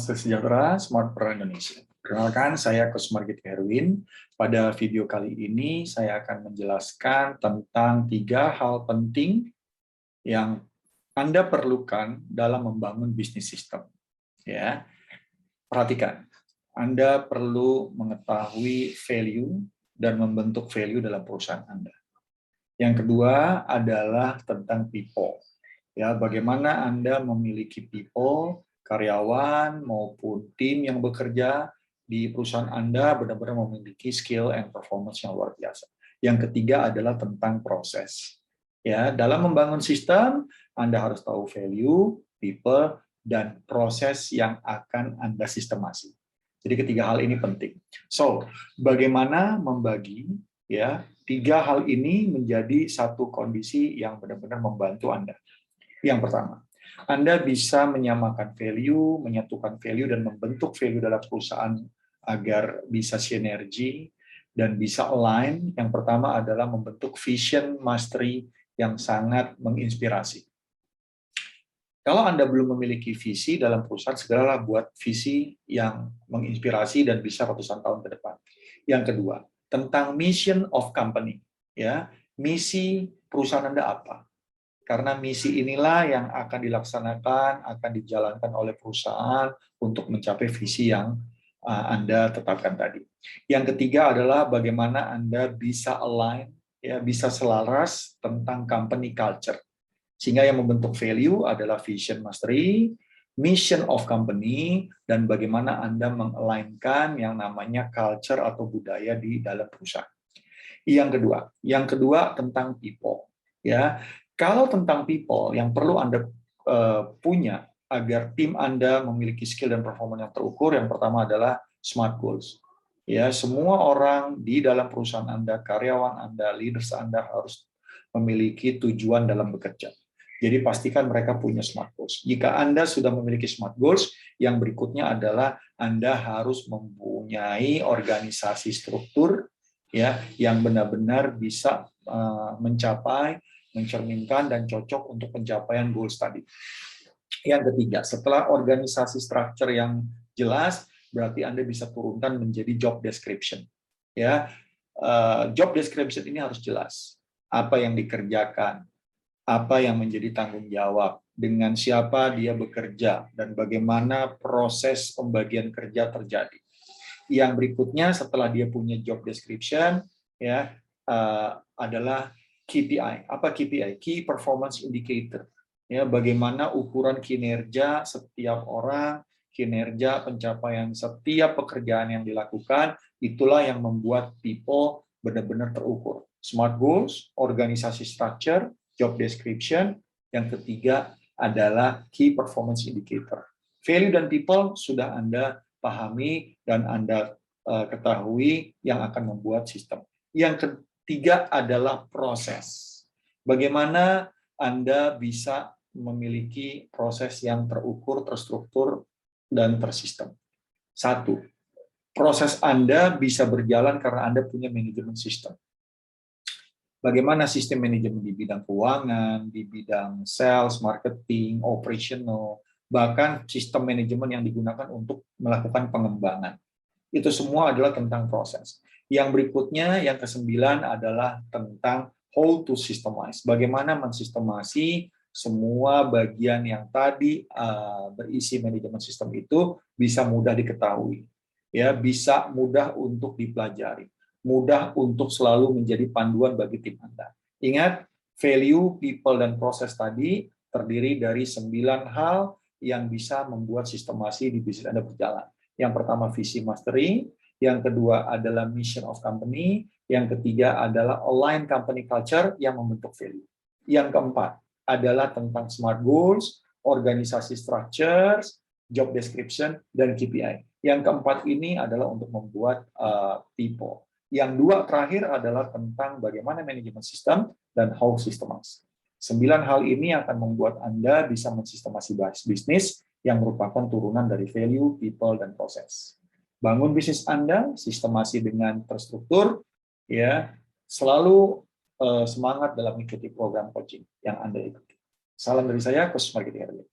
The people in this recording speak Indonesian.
Namaste sejahtera, Smartpreneur Indonesia. Perkenalkan, saya Coach Margit Herwin. Pada video kali ini, saya akan menjelaskan tentang 3 hal penting yang Anda perlukan dalam membangun bisnis sistem. Ya, perhatikan, Anda perlu mengetahui value dan membentuk value dalam perusahaan Anda. Yang kedua adalah tentang people. Ya, bagaimana Anda memiliki people, karyawan maupun tim yang bekerja di perusahaan Anda benar-benar memiliki skill and performance yang luar biasa. Yang ketiga adalah tentang proses. Ya, dalam membangun sistem, Anda harus tahu value, people, dan proses yang akan Anda sistemasi. Jadi ketiga hal ini penting. So, bagaimana membagi ya 3 hal ini menjadi satu kondisi yang benar-benar membantu Anda. Yang pertama, Anda bisa menyamakan value, menyatukan value, dan membentuk value dalam perusahaan agar bisa sinergi dan bisa align. Yang pertama adalah membentuk vision mastery yang sangat menginspirasi. Kalau Anda belum memiliki visi dalam perusahaan, segeralah buat visi yang menginspirasi dan bisa ratusan tahun ke depan. Yang kedua, tentang mission of company. Ya, misi perusahaan Anda apa? Karena misi inilah yang akan dilaksanakan, akan dijalankan oleh perusahaan untuk mencapai visi yang Anda tetapkan tadi. Yang ketiga adalah bagaimana Anda bisa align, ya, bisa selaras tentang company culture. Sehingga yang membentuk value adalah vision mastery, mission of company, dan bagaimana Anda meng-align-kan yang namanya culture atau budaya di dalam perusahaan. Yang kedua tentang people. Ya, kalau tentang people, yang perlu Anda punya agar tim Anda memiliki skill dan performa yang terukur, yang pertama adalah SMART goals. Ya, semua orang di dalam perusahaan Anda, karyawan Anda, leaders Anda harus memiliki tujuan dalam bekerja. Jadi pastikan mereka punya SMART goals. Jika Anda sudah memiliki SMART goals, yang berikutnya adalah Anda harus mempunyai organisasi struktur ya yang benar-benar bisa mencapai, mencerminkan, dan cocok untuk pencapaian goals tadi. Yang ketiga, setelah organisasi structure yang jelas, berarti Anda bisa turunkan menjadi job description. Ya, job description ini harus jelas. Apa yang dikerjakan, apa yang menjadi tanggung jawab, dengan siapa dia bekerja, dan bagaimana proses pembagian kerja terjadi. Yang berikutnya setelah dia punya job description, ya adalah KPI. Apa KPI? Key Performance Indicator. Ya, bagaimana ukuran kinerja setiap orang, kinerja pencapaian setiap pekerjaan yang dilakukan, itulah yang membuat people benar-benar terukur. SMART goals, organisasi structure, job description. Yang ketiga adalah key performance indicator. Value dan people sudah Anda pahami dan Anda ketahui yang akan membuat sistem. Yang ketiga adalah proses. Bagaimana Anda bisa memiliki proses yang terukur, terstruktur, dan tersistem. 1. Proses Anda bisa berjalan karena Anda punya manajemen sistem. Bagaimana sistem manajemen di bidang keuangan, di bidang sales, marketing, operational, bahkan sistem manajemen yang digunakan untuk melakukan pengembangan. Itu semua adalah tentang proses. Yang berikutnya, yang ke-9 adalah tentang how to systemize. Bagaimana mensistemasi semua bagian yang tadi berisi manajemen sistem itu bisa mudah diketahui, ya, bisa mudah untuk dipelajari, mudah untuk selalu menjadi panduan bagi tim Anda. Ingat, value, people, dan proses tadi terdiri dari 9 hal yang bisa membuat sistemasi di bisnis Anda berjalan. Yang pertama visi mastery, yang kedua adalah mission of company, yang ketiga adalah align company culture yang membentuk value. Yang keempat adalah tentang SMART goals, organisasi structures, job description, dan KPI. Yang keempat ini adalah untuk membuat people. Yang 2 terakhir adalah tentang bagaimana manajemen sistem dan how systemize. 9 hal ini akan membuat Anda bisa mensistemasi bisnis yang merupakan turunan dari value, people, dan proses. Bangun bisnis Anda, sistemasi dengan terstruktur, ya, selalu semangat dalam mengikuti program coaching yang Anda ikuti. Salam dari saya, Coach Margit Herwin.